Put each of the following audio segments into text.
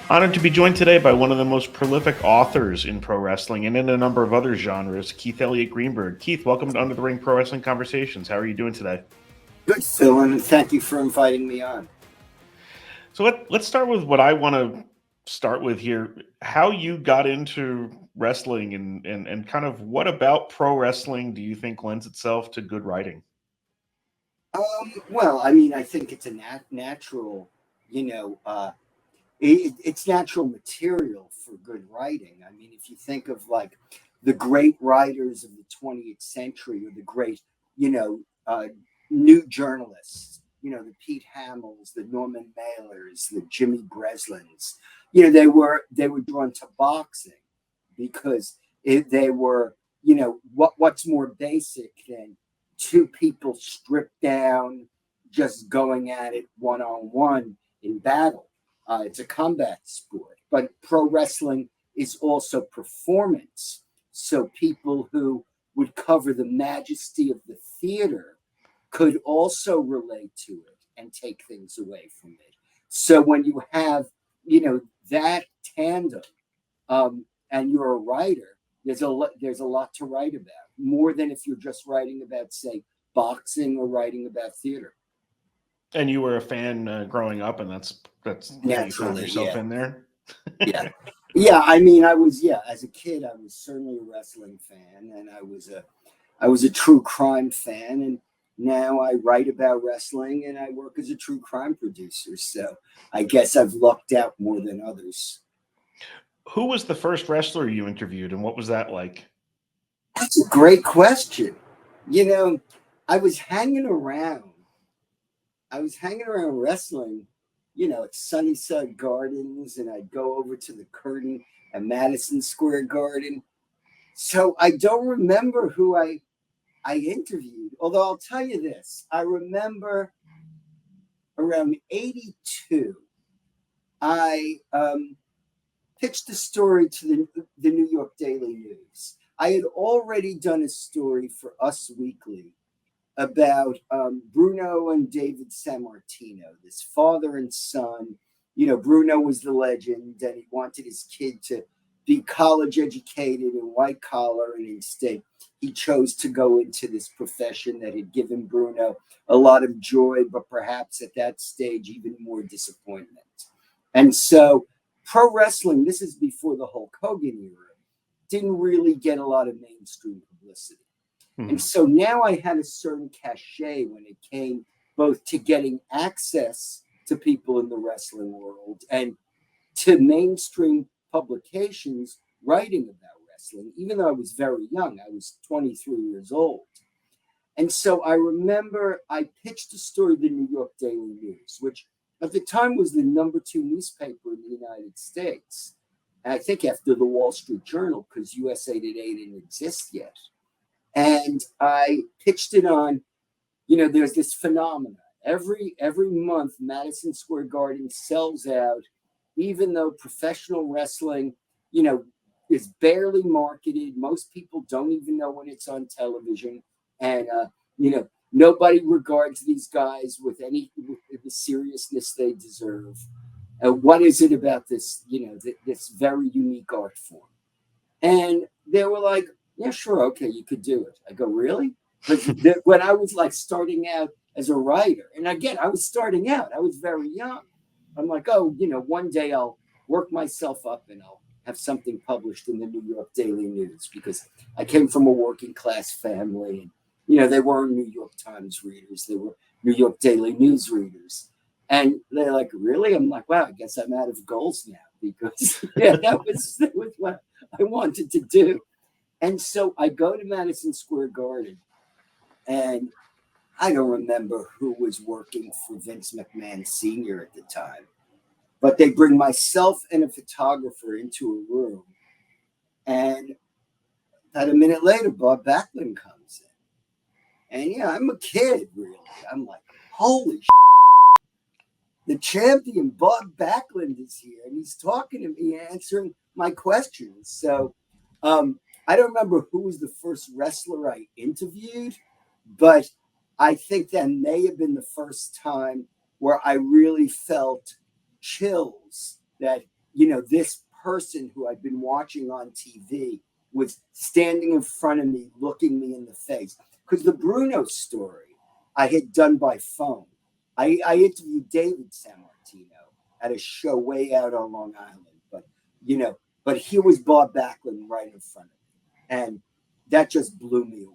Honored to be joined today by one of the most prolific authors in pro wrestling and in a number of other genres, Keith Elliott Greenberg. Keith, welcome to Under the Ring Pro Wrestling Conversations. How are you doing today? Good, Phil, and thank you for inviting me on. So let's start with what I want to start with here. How you got into wrestling and kind of what about pro wrestling do you think lends itself to good writing? Well, I mean, I think it's a natural, you know, it's natural material for good writing. I mean, if you think of like the great writers of the 20th century or the great, you know, uh, new journalists, the Pete Hamills, the Norman Mailers, the Jimmy Breslins, they were drawn to boxing because they were, what's more basic than two people stripped down, just going at it one on one in battle. It's a combat sport, but pro wrestling is also performance. So people who would cover the majesty of the theater could also relate to it and take things away from it. So when you have, that tandem, and you're a writer, there's a lot to write about, more than if you're just writing about, say, boxing or writing about theater. And you were a fan growing up, and that's how you found Naturally, yourself yeah, in there. yeah, yeah. I mean, as a kid, I was certainly a wrestling fan, and I was a true crime fan, and now I write about wrestling and I work as a true crime producer. So I guess I've lucked out more than others. Who was the first wrestler you interviewed, and what was that like? That's a great question. You know, I was hanging around. I was hanging around wrestling, at Sunnyside Gardens, and I'd go over to the curtain at Madison Square Garden. So I don't remember who I interviewed. Although I'll tell you this, I remember around '82, I pitched a story to the New York Daily News. I had already done a story for Us Weekly about Bruno and David Sammartino, this father and son. Bruno was the legend, and he wanted his kid to be college educated and white collar, and instead he chose to go into this profession that had given Bruno a lot of joy, but perhaps at that stage even more disappointment. And so, pro wrestling, this is before the Hulk Hogan era, didn't really get a lot of mainstream publicity. And Hmm. so now I had a certain cachet when it came both to getting access to people in the wrestling world and to mainstream publications writing about wrestling, even though I was very young. I was 23 years old. And so I remember I pitched a story to the New York Daily News, which at the time was the number two newspaper in the United States. And I think after the Wall Street Journal, because USA Today didn't exist yet. And I pitched it on, there's this phenomenon. Every month, Madison Square Garden sells out, even though professional wrestling, you know, is barely marketed. Most people don't even know when it's on television, and nobody regards these guys with the seriousness they deserve. What is it about this, this very unique art form? And they were like, yeah, sure, okay, you could do it. I go, really? Because when I was like starting out as a writer, and again, I was starting out, I was very young. I'm like, oh, one day I'll work myself up and I'll have something published in the New York Daily News, because I came from a working class family, and they weren't New York Times readers, they were New York Daily News readers. And they're like, really? I'm like, wow, I guess I'm out of goals now, because yeah, that was what I wanted to do. And so I go to Madison Square Garden, and I don't remember who was working for Vince McMahon Sr. at the time, but they bring myself and a photographer into a room. And about a minute later, Bob Backlund comes in. And yeah, I'm a kid, really. I'm like, holy the champion Bob Backlund is here, and he's talking to me, answering my questions. So I don't remember who was the first wrestler I interviewed, but I think that may have been the first time where I really felt chills that this person who I'd been watching on TV was standing in front of me, looking me in the face. Because the Bruno story I had done by phone. I interviewed David San Martino at a show way out on Long Island, but here was Bob Backlund right in front of me, and that just blew me away.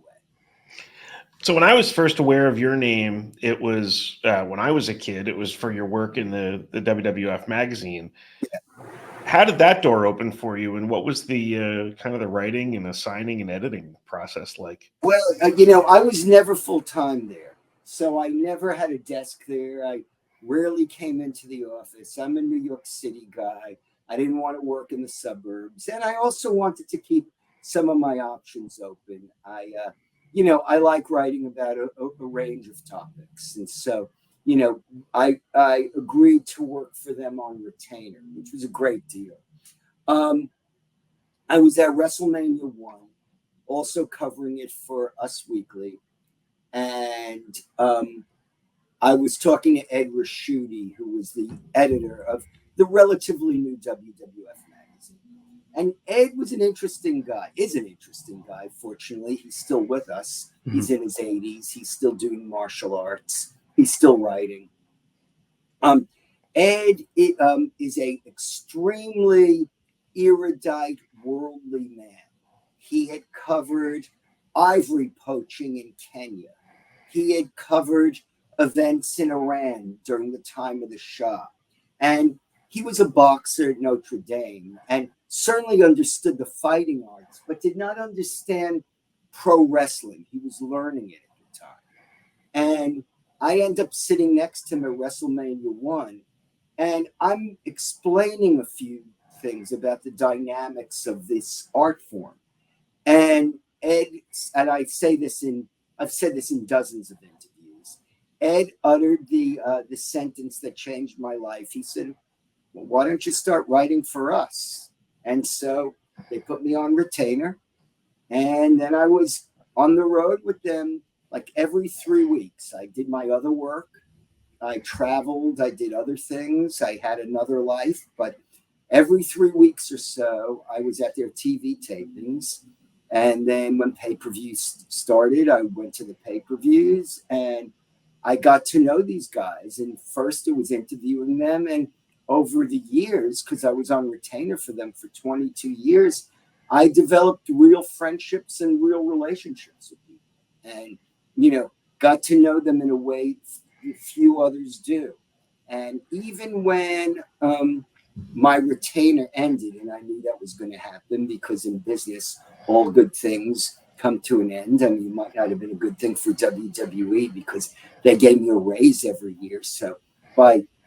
So when I was first aware of your name, it was when I was a kid. It was for your work in the WWF magazine. How did that door open for you, and what was the kind of the writing and assigning and editing process like? Well, I was never full time there, so I never had a desk there. I rarely came into the office. I'm a New York City guy. I didn't want to work in the suburbs, and I also wanted to keep some of my options open. I like writing about a range of topics, and so I agreed to work for them on retainer, which was a great deal. I was at WrestleMania 1, also covering it for Us Weekly, and I was talking to Ed Raschuti, who was the editor of the relatively new WWF magazine. And Ed was an interesting guy, is an interesting guy. Fortunately, he's still with us. Mm-hmm. He's in his 80s. He's still doing martial arts. He's still writing. Ed is a extremely erudite, worldly man. He had covered ivory poaching in Kenya. He had covered events in Iran during the time of the Shah. And he was a boxer at Notre Dame and certainly understood the fighting arts, but did not understand pro wrestling. He was learning it at the time. And I end up sitting next to him at WrestleMania 1, and I'm explaining a few things about the dynamics of this art form. And Ed, and I've said this in dozens of interviews, Ed uttered the sentence that changed my life. He said, well, why don't you start writing for us? And so they put me on retainer. And then I was on the road with them like every 3 weeks. I did my other work. I traveled. I did other things. I had another life. But every 3 weeks or so, I was at their TV tapings. And then when pay-per-views started, I went to the pay-per-views. And I got to know these guys. And first it was interviewing them. And over the years, because I was on retainer for them for 22 years, I developed real friendships and real relationships with people. And, got to know them in a way few others do. And even when my retainer ended, and I knew that was going to happen because in business, all good things come to an end. I mean, it might not have been a good thing for WWE because they gave me a raise every year. So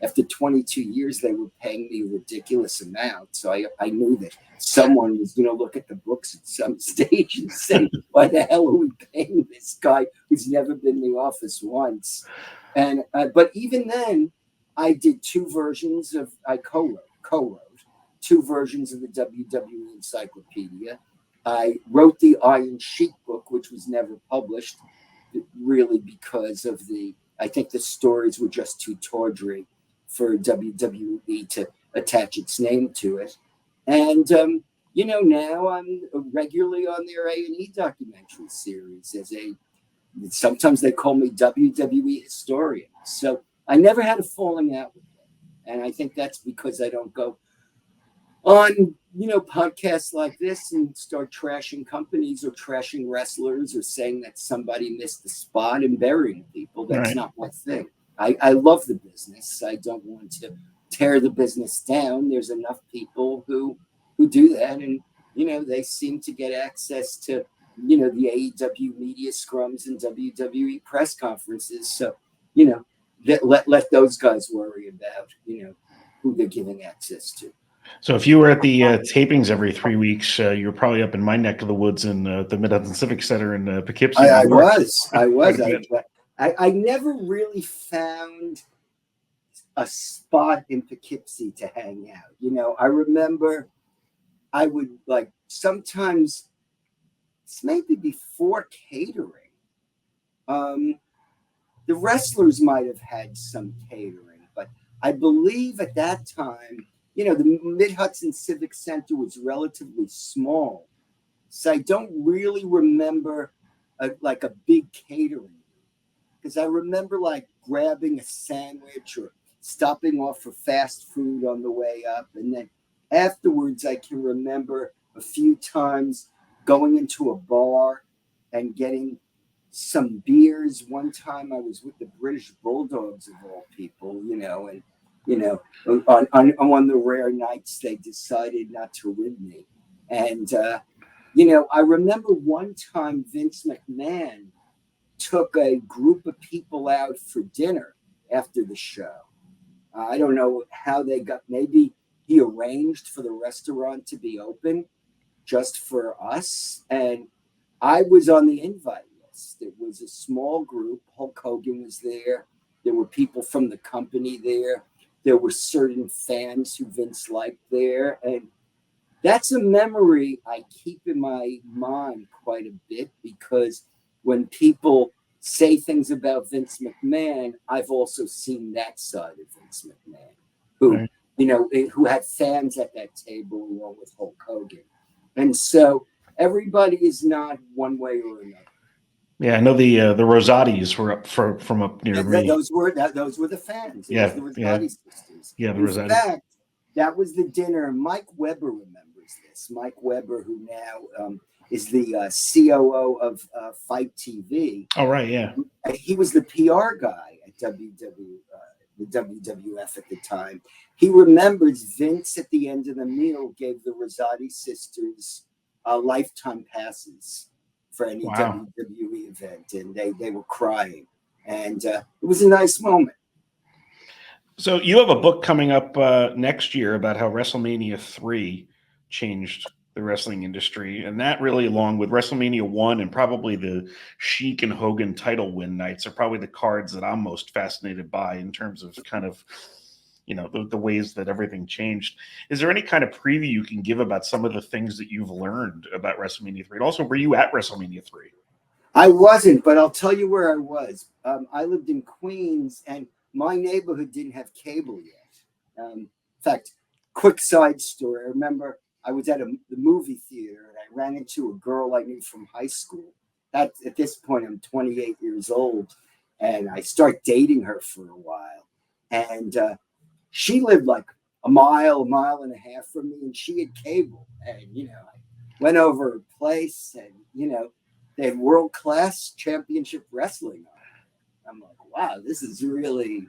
after 22 years, they were paying me a ridiculous amount. So I knew that someone was going to look at the books at some stage and say, why the hell are we paying this guy who's never been in the office once? And but even then, I did I co-wrote 2 versions of the WWE Encyclopedia. I wrote the Iron Sheik book, which was never published, really because of I think the stories were just too tawdry for WWE to attach its name to it. And, now I'm regularly on their A&E documentary series sometimes they call me WWE historian. So I never had a falling out with them. And I think that's because I don't go on, podcasts like this and start trashing companies or trashing wrestlers or saying that somebody missed the spot and burying people. That's right. Not my thing. I love the business. I don't want to tear the business down. There's enough people who do that. And, they seem to get access to, the AEW media scrums and WWE press conferences. So, let those guys worry about, who they're giving access to. So if you were at the tapings every 3 weeks, you were probably up in my neck of the woods in the Mid-Hudson Civic Center in Poughkeepsie. I was. I never really found a spot in Poughkeepsie to hang out. I remember I would sometimes, maybe before catering, the wrestlers might have had some catering, but I believe at that time the Mid-Hudson Civic Center was relatively small. So I don't really remember like a big catering, because I remember like grabbing a sandwich or stopping off for fast food on the way up. And then afterwards, I can remember a few times going into a bar and getting some beers. One time I was with the British Bulldogs of all people, and on the rare nights they decided not to rid me. And I remember one time Vince McMahon took a group of people out for dinner after the show. I don't know how they got, maybe he arranged for the restaurant to be open just for us. And I was on the invite list. It was a small group. Hulk Hogan was there. There were people from the company there. There were certain fans who Vince liked there. And that's a memory I keep in my mind quite a bit, because when people say things about Vince McMahon, I've also seen that side of Vince McMahon, who, Right. who had fans at that table along with Hulk Hogan. And so everybody is not one way or another. Yeah, I know the Rosatis were from up near me. Those were the fans. It was the Rosati sisters. The In Rosatis. fact, that was the dinner. Mike Weber remembers this. Mike Weber, who now is the COO of Fight TV. Oh, right, yeah. He was the PR guy at the WWF at the time. He remembers Vince at the end of the meal gave the Rosati sisters lifetime passes for any Wow. WWE event, and they were crying, and it was a nice moment. So you have a book coming up next year about how WrestleMania III changed the wrestling industry, and that really, along with WrestleMania 1 and probably the Sheik and Hogan title win nights, are probably the cards that I'm most fascinated by in terms of kind of the ways that everything changed. Is there any kind of preview you can give about some of the things that you've learned about WrestleMania 3? And also, were you at WrestleMania 3? I wasn't, but I'll tell you where I was. I lived in Queens, and my neighborhood didn't have cable yet. In fact, quick side story. I remember I was at the movie theater, and I ran into a girl I knew from high school. At this point, I'm 28 years old, and I start dating her for a while. And she lived like a mile and a half from me, and she had cable. And, I went over her place, and, they had world-class championship wrestling on. I'm like, wow, this is really,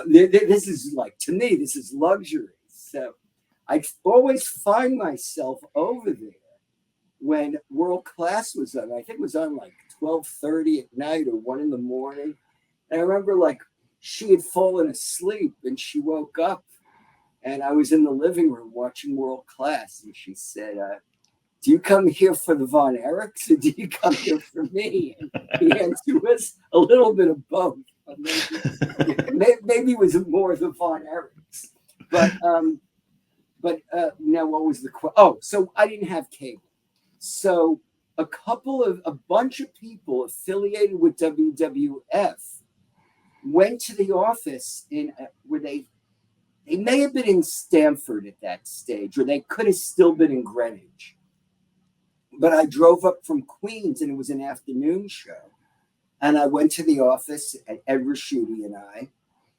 this is like, to me, this is luxury. So I always find myself over there when World Class was on. I think it was on like 12:30 at night or 1 a.m. And I remember like she had fallen asleep and she woke up, and I was in the living room watching World Class, and she said, do you come here for the Von Erichs, or do you come here for me? And the answer was a little bit of both. Maybe it was more the Von Erichs. But now what was the question? Oh, so I didn't have cable. So a bunch of people affiliated with WWF went to the office where they may have been in Stamford at that stage, or they could have still been in Greenwich. But I drove up from Queens, and it was an afternoon show. And I went to the office, at Ed Raschuti and I,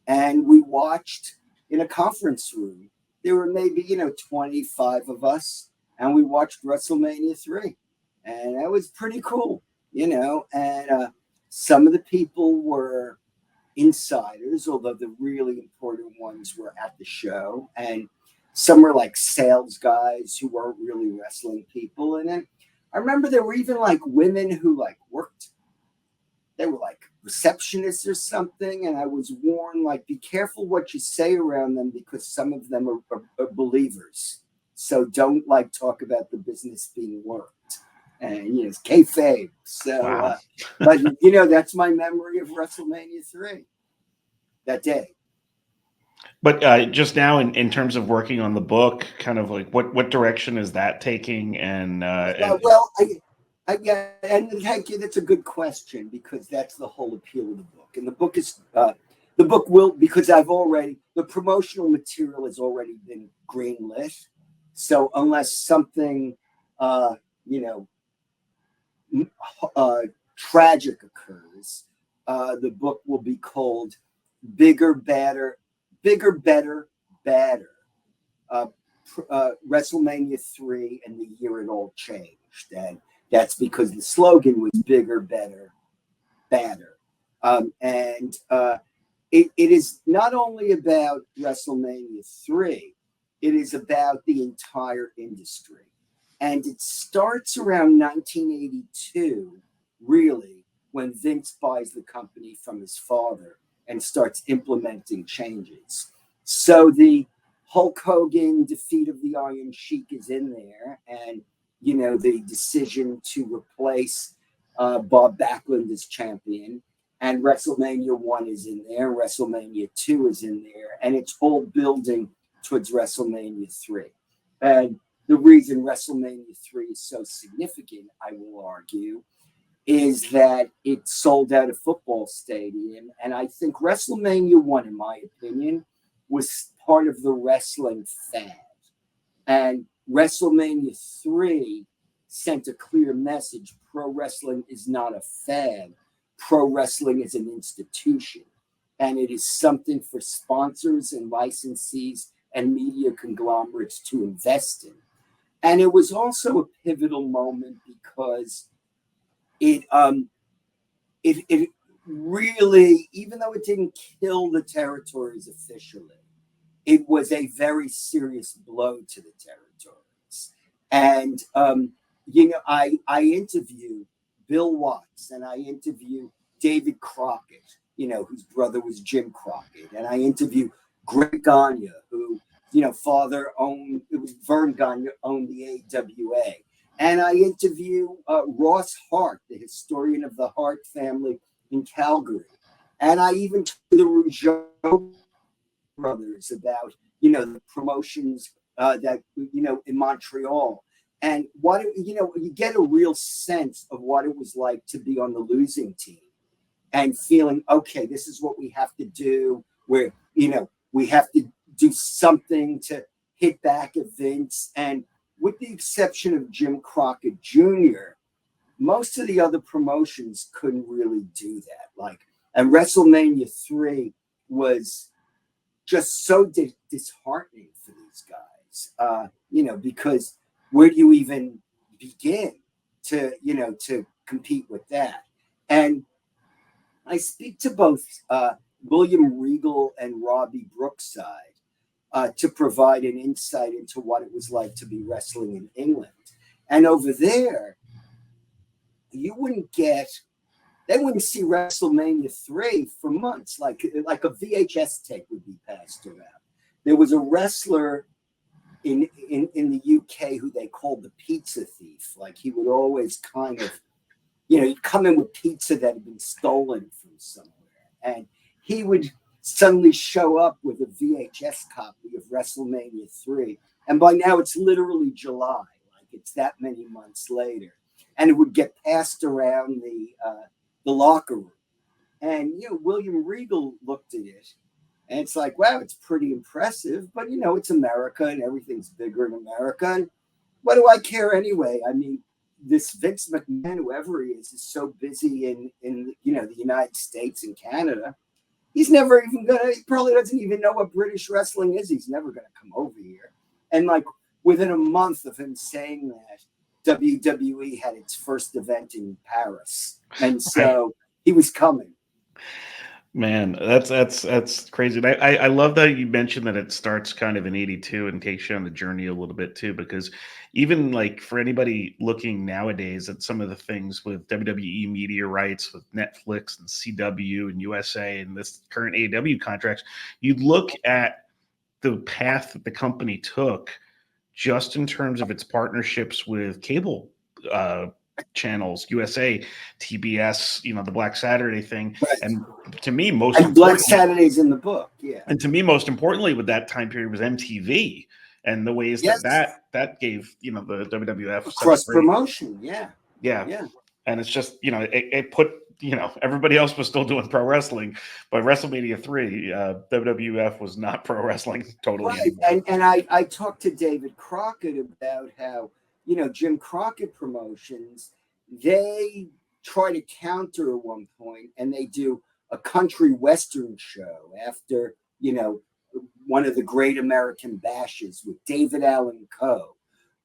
and we watched in a conference room. There were maybe, 25 of us, and we watched WrestleMania 3. And that was pretty cool, and some of the people were insiders, although the really important ones were at the show. And some were like sales guys who weren't really wrestling people. And then I remember there were even like women who like worked. They were like receptionists or something. And I was warned, like, be careful what you say around them, because some of them are believers. So don't like talk about the business being worked. And, it's kayfabe. So, Wow. but, that's my memory of WrestleMania 3 that day. But just now, in terms of working on the book, kind of like what direction is that taking? And Well, and thank you. That's a good question, because that's the whole appeal of the book. And the book is The book will, because the promotional material has already been greenlit. So unless something, you know, tragic occurs, the book will be called Bigger, Better, Badder. WrestleMania III and the year it all changed. And that's because the slogan was bigger, better, badder. It is not only about WrestleMania 3, it is about the entire industry. And it starts around 1982, really, when Vince buys the company from his father and starts implementing changes. So the Hulk Hogan defeat of the Iron Sheik is in there, and you know the decision to replace Bob Backlund as champion, and WrestleMania 1 is in there, WrestleMania 2 is in there, and it's all building towards WrestleMania 3. And the reason WrestleMania 3 is so significant, I will argue, is that it sold out a football stadium, and I think WrestleMania 1, in my opinion, was part of the wrestling fad. And WrestleMania 3 sent a clear message. Pro wrestling is not a fad. Pro wrestling is an institution. And it is something for sponsors and licensees and media conglomerates to invest in. And it was also a pivotal moment because it really, even though it didn't kill the territories officially, it was a very serious blow to the territories. And, you know, I interview Bill Watts and I interview David Crockett, you know, whose brother was Jim Crockett. And I interview Greg Gagne, who, you know, Vern Gagne owned the AWA. And I interview Ross Hart, the historian of the Hart family in Calgary. And I even talk to the Rougeau brothers about, you know, the promotions that, you know, in Montreal. And what, you know, you get a real sense of what it was like to be on the losing team and feeling, okay, this is what we have to do, where, you know, we have to do something to hit back at Vince. And with the exception of Jim Crockett Jr., most of the other promotions couldn't really do that. Like, and WrestleMania 3 was just so disheartening for these guys, you know, because where do you even begin to, you know, to compete with that? And I speak to both William Regal and Robbie Brookside to provide an insight into what it was like to be wrestling in England. And over there, you wouldn't get, they wouldn't see WrestleMania 3 for months, like a VHS tape would be passed around. There was a wrestler in the UK who they called the pizza thief. Like he would always kind of, you know, he'd come in with pizza that had been stolen from somewhere. And he would suddenly show up with a VHS copy of WrestleMania 3. And by now it's literally July, like it's that many months later. And it would get passed around the locker room. And, you know, William Regal looked at it and it's like, wow, it's pretty impressive, but, you know, it's America and everything's bigger in America. And what do I care anyway? I mean, this Vince McMahon, whoever he is so busy in you know, the United States and Canada. He's never even he probably doesn't even know what British wrestling is. He's never going to come over here. And like within a month of him saying that, WWE had its first event in Paris. And so he was coming. Man, that's crazy. And I love that you mentioned that it starts kind of in 82 and takes you on the journey a little bit too, because even like for anybody looking nowadays at some of the things with WWE media rights with Netflix and CW and USA and this current AEW contracts, you look at the path that the company took just in terms of its partnerships with cable channels, USA, TBS, you know, the Black Saturday thing. Right. And to me, most and Black Saturday's in the book, yeah. And to me, most importantly, with that time period was MTV and the ways that gave, you know, the WWF cross promotion, yeah. And it's just, you know, it put everybody else was still doing pro wrestling, but WrestleMania 3, WWF was not pro wrestling totally Right. anymore. And I talked to David Crockett about how, Jim Crockett Promotions, they try to counter at one point, and they do a country western show after, one of the great American bashes with David Allen Coe,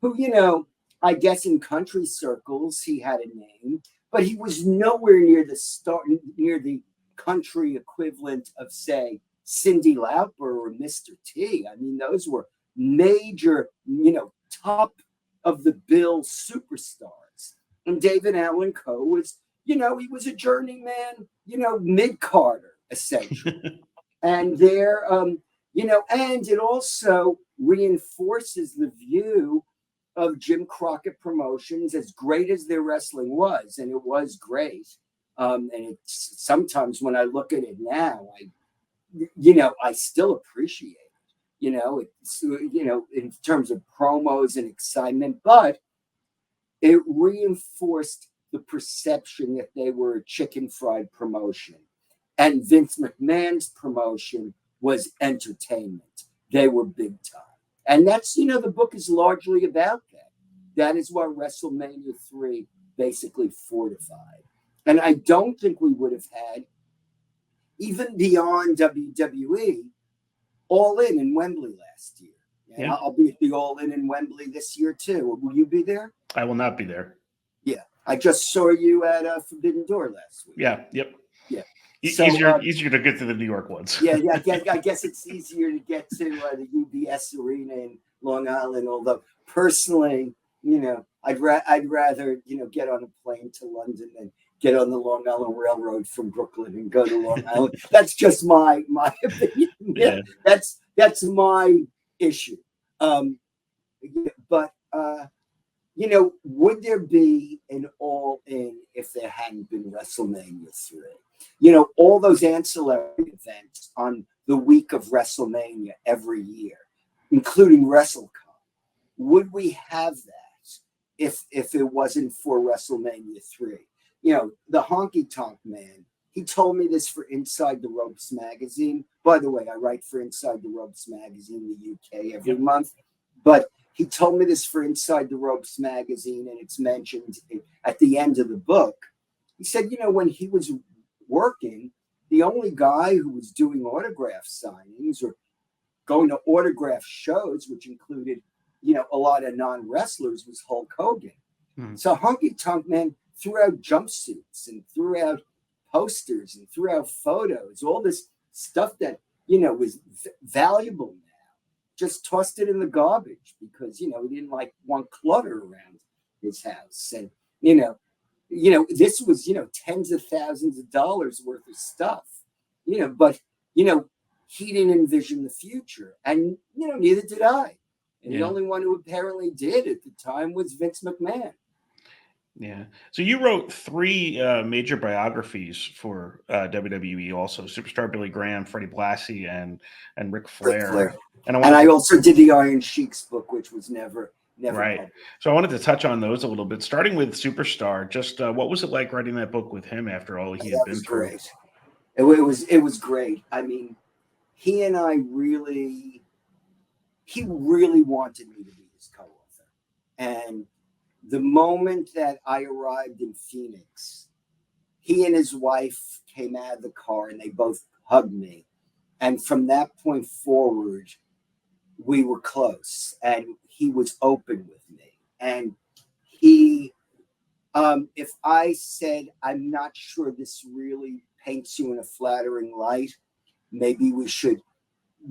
who, I guess in country circles, he had a name, but he was nowhere near the country equivalent of, say, Cyndi Lauper or Mr. T. I mean, those were major, top of the bill superstars. And David Allen Coe was, he was a journeyman, mid-carder, essentially. And there, and it also reinforces the view of Jim Crockett Promotions, as great as their wrestling was, and it was great. And it's sometimes when I look at it now, I still appreciate it. It's, in terms of promos and excitement, but it reinforced the perception that they were a chicken fried promotion. And Vince McMahon's promotion was entertainment. They were big time. And that's, the book is largely about that. That is what WrestleMania III basically fortified. And I don't think we would have had, even beyond WWE, All In Wembley last year. And yeah. I'll be at the All In Wembley this year too. Will you be there? I will not be there. Yeah. I just saw you at Forbidden Door last week. Yeah. Yep. Yeah. So, easier to get to the New York ones. Yeah. I guess it's easier to get to the UBS Arena in Long Island. Although personally, I'd rather get on a plane to London than get on the Long Island Railroad from Brooklyn and go to Long Island. That's just my opinion. Yeah. That's my issue. But would there be an All In if there hadn't been WrestleMania 3? All those ancillary events on the week of WrestleMania every year, including WrestleCon. Would we have that if it wasn't for WrestleMania 3? The Honky Tonk Man, he told me this for Inside the Ropes magazine. By the way, I write for Inside the Ropes magazine in the UK every month. But he told me this for Inside the Ropes magazine, and it's mentioned at the end of the book. He said, when he was working, the only guy who was doing autograph signings or going to autograph shows, which included, a lot of non-wrestlers, was Hulk Hogan. So Honky Tonk Man threw out jumpsuits and threw out posters and threw out photos, all this stuff that, was valuable now. Just tossed it in the garbage because, he didn't want clutter around his house. And, this was, tens of thousands of dollars worth of stuff, but, he didn't envision the future. And, neither did I. And the only one who apparently did at the time was Vince McMahon. Yeah. So you wrote 3 major biographies for WWE also: Superstar Billy Graham, Freddie Blassie, and Ric Flair. And I also did the Iron Sheik's book, which was never right. published. So I wanted to touch on those a little bit, starting with Superstar. Just what was it like writing that book with him after all he had been through? Great. It was great. I mean, he and I he really wanted me to be his co-author. And the moment that I arrived in Phoenix, he and his wife came out of the car and they both hugged me. And from that point forward, we were close and he was open with me. And he, if I said, I'm not sure this really paints you in a flattering light, maybe we should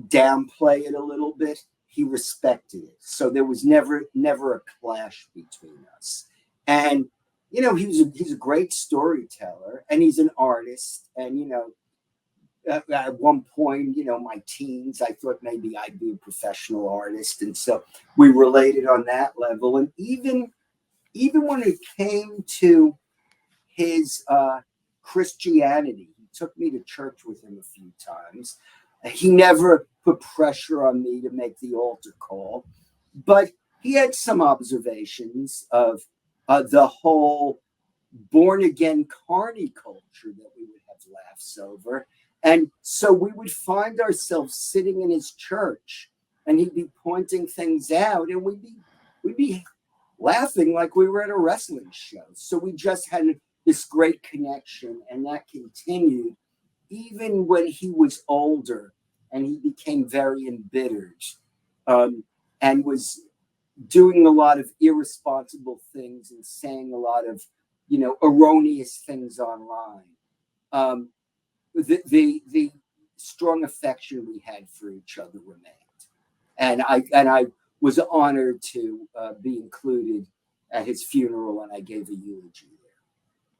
downplay it a little bit, he respected it. So there was never a clash between us. And, he's a great storyteller and he's an artist. And, at one point, my teens, I thought maybe I'd be a professional artist. And so we related on that level. And even when it came to his Christianity, he took me to church with him a few times. He never put pressure on me to make the altar call, but he had some observations of the whole born again carny culture that we would have laughs over. And so we would find ourselves sitting in his church, and he'd be pointing things out, and we'd be laughing like we were at a wrestling show. So we just had this great connection, and that continued even when he was older and he became very embittered, and was doing a lot of irresponsible things and saying a lot of, erroneous things online. The strong affection we had for each other remained, and I was honored to be included at his funeral, and I gave a eulogy there.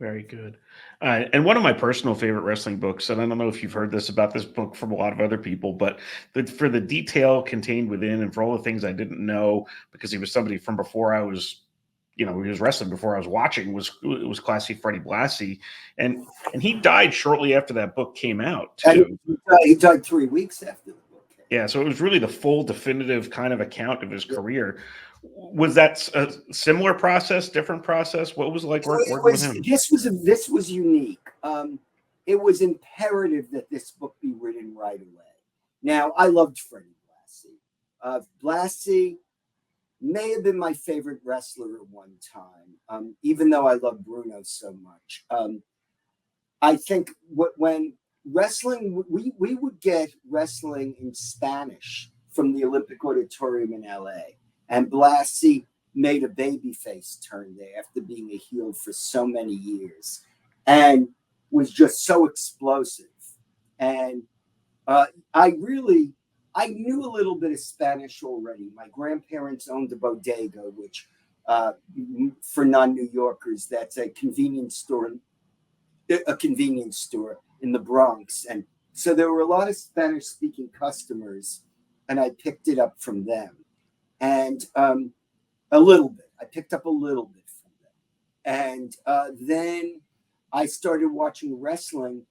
Very good. And one of my personal favorite wrestling books, and I don't know if you've heard this about this book from a lot of other people, but for the detail contained within and for all the things I didn't know, because he was somebody from before I was, he was wrestling before I was watching, it was classy Freddie Blassie. And he died shortly after that book came out, too. He died 3 weeks after the book came out. Yeah, so it was really the full definitive kind of account of his career. Was that a similar process, different process? What was it like working with him? This was unique. It was imperative that this book be written right away. Now, I loved Freddie Blassie. Blassie may have been my favorite wrestler at one time, even though I loved Bruno so much. I think when wrestling, we would get wrestling in Spanish from the Olympic Auditorium in LA. And Blassie made a babyface turn there after being a heel for so many years, and was just so explosive. And I knew a little bit of Spanish already. My grandparents owned a bodega, which for non-New Yorkers, that's a convenience store in the Bronx. And so there were a lot of Spanish-speaking customers, and I picked it up from them. And a little bit. I picked up a little bit from them. And then I started watching wrestling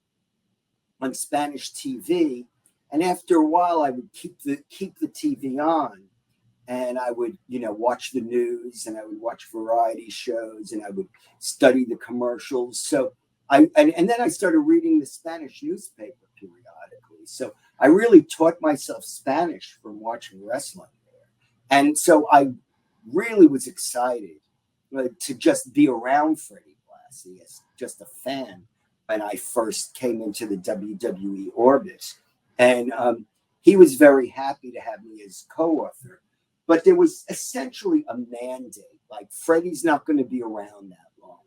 on Spanish TV. And after a while, I would keep the TV on, and I would, watch the news, and I would watch variety shows, and I would study the commercials. So and then I started reading the Spanish newspaper periodically. So I really taught myself Spanish from watching wrestling. And so I really was excited to just be around Freddie Blassie as just a fan when I first came into the WWE orbit. And he was very happy to have me as co-author. But there was essentially a mandate, like Freddie's not going to be around that long,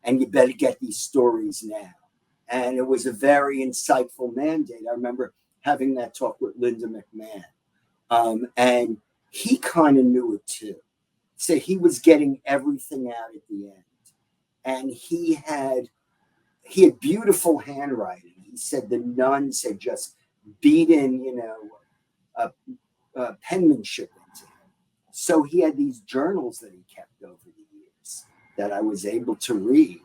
and you better get these stories now. And it was a very insightful mandate. I remember having that talk with Linda McMahon. And he kind of knew it too. So he was getting everything out at the end. And he had beautiful handwriting. He said the nuns had just beaten, penmanship into him. So he had these journals that he kept over the years that I was able to read.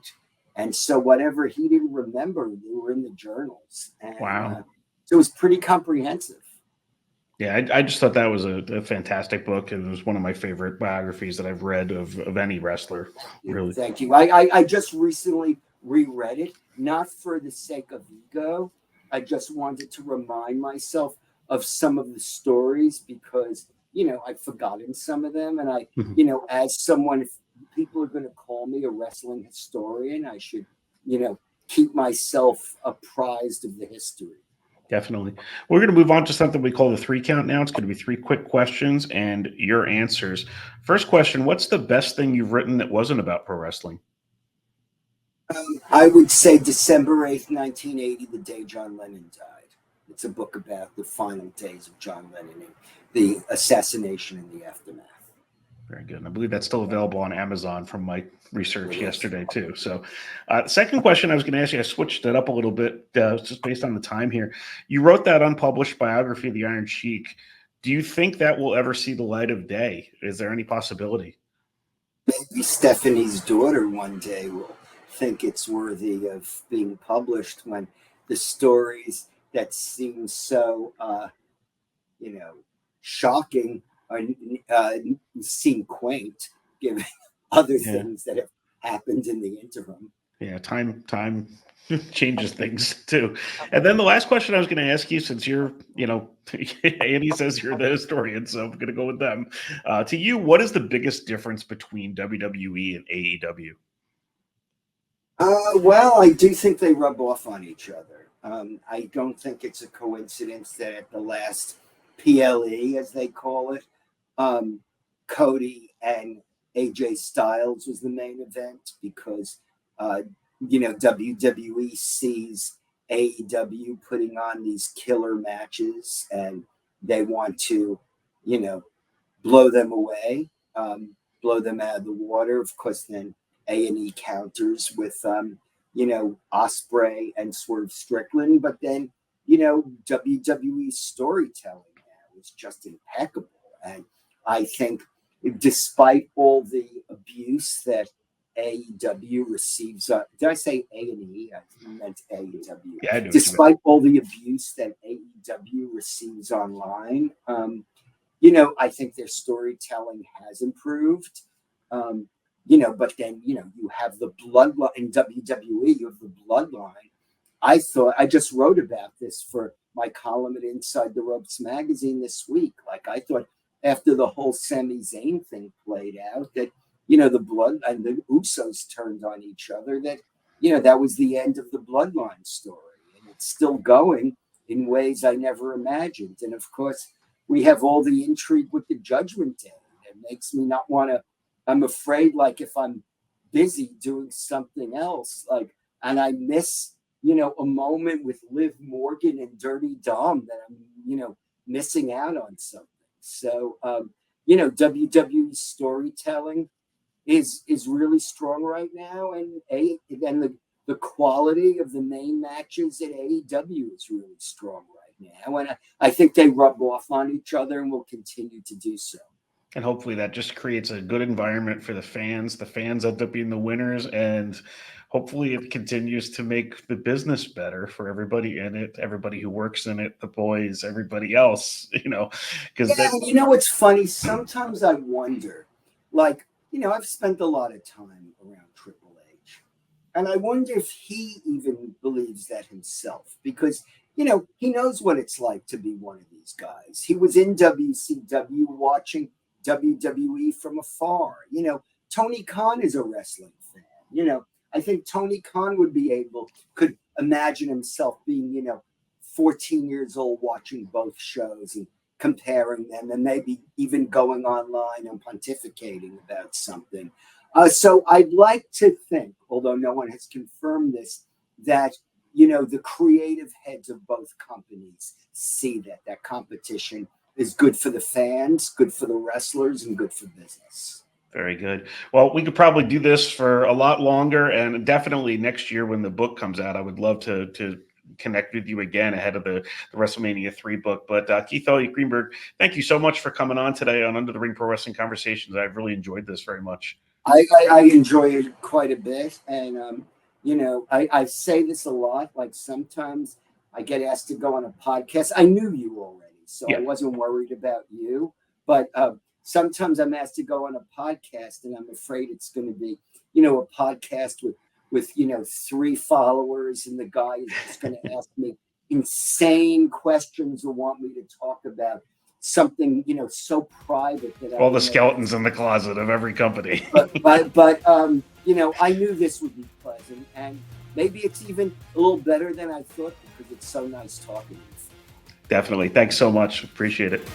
And so whatever he didn't remember, they were in the journals. And, wow. So it was pretty comprehensive. Yeah, I just thought that was a fantastic book, and it was one of my favorite biographies that I've read of any wrestler. Really, thank you. I just recently reread it, not for the sake of ego. I just wanted to remind myself of some of the stories because I've forgotten some of them, and I as someone, if people are going to call me a wrestling historian, I should keep myself apprised of the history. Definitely. We're going to move on to something we call the 3 count now. It's going to be 3 quick questions and your answers. First question, what's the best thing you've written that wasn't about pro wrestling? I would say December 8th, 1980, the day John Lennon died. It's a book about the final days of John Lennon and the assassination and the aftermath. Very good. And I believe that's still available on Amazon from my research yesterday, too. So second question I was going to ask you, I switched it up a little bit just based on the time here. You wrote that unpublished biography of the Iron Sheik. Do you think that will ever see the light of day? Is there any possibility? Maybe Stephanie's daughter one day will think it's worthy of being published when the stories that seem so, shocking seem quaint, given other things that have happened in the interim. Yeah, time changes things too. And then the last question I was going to ask you, since you're, Andy says you're the historian, so I'm going to go with them. To you, what is the biggest difference between WWE and AEW? Well, I do think they rub off on each other. I don't think it's a coincidence that at the last PLE, as they call it, Cody and AJ Styles was the main event because, WWE sees AEW putting on these killer matches and they want to, you know, blow them away, blow them out of the water. Of course, then A&E counters with, Osprey and Swerve Strickland. But then, WWE's storytelling now is just impeccable. And I think despite all the abuse that AEW receives, did I say A&E? I meant AEW. Yeah, I do. Despite all the abuse that AEW receives online, I think their storytelling has improved. But then, you have the bloodline in WWE, you have the bloodline. I just wrote about this for my column at Inside the Ropes magazine this week. Like, I thought after the whole Sami Zayn thing played out that, the blood and the Usos turned on each other, that, that was the end of the bloodline story. And it's still going in ways I never imagined. And of course, we have all the intrigue with the Judgment Day. It makes me not want to. I'm afraid, like, if I'm busy doing something else, like, and I miss, a moment with Liv Morgan and Dirty Dom, that I'm, missing out on something. So, WWE storytelling is really strong right now, and the quality of the main matches at AEW is really strong right now, and I think they rub off on each other and will continue to do so. And hopefully that just creates a good environment for the fans. The fans end up being the winners, and hopefully it continues to make the business better for everybody in it, everybody who works in it, the boys, everybody else, because it's funny. Sometimes I wonder, like, I've spent a lot of time around Triple H, and I wonder if he even believes that himself, because, he knows what it's like to be one of these guys. He was in WCW watching WWE from afar. Tony Khan is a wrestling fan. I think Tony Khan could imagine himself being, 14 years old watching both shows and comparing them, and maybe even going online and pontificating about something. So I'd like to think, although no one has confirmed this, that the creative heads of both companies see that competition is good for the fans, good for the wrestlers, and good for business. Very good. Well, we could probably do this for a lot longer, and definitely next year when the book comes out, I would love to connect with you again ahead of the WrestleMania III book. But Keith Elliott Greenberg, thank you so much for coming on today on Under the Ring Pro Wrestling Conversations. I've really enjoyed this very much. I enjoy it quite a bit, and I say this a lot. Like, sometimes I get asked to go on a podcast. I knew you already, so I wasn't worried about you. But sometimes I'm asked to go on a podcast, and I'm afraid it's going to be, a podcast with 3 followers, and the guy is just going to ask me insane questions or want me to talk about something, so private that all the skeletons in the closet of every company. but I knew this would be pleasant, and maybe it's even a little better than I thought, because it's so nice talking to you. Definitely. Thanks so much. Appreciate it.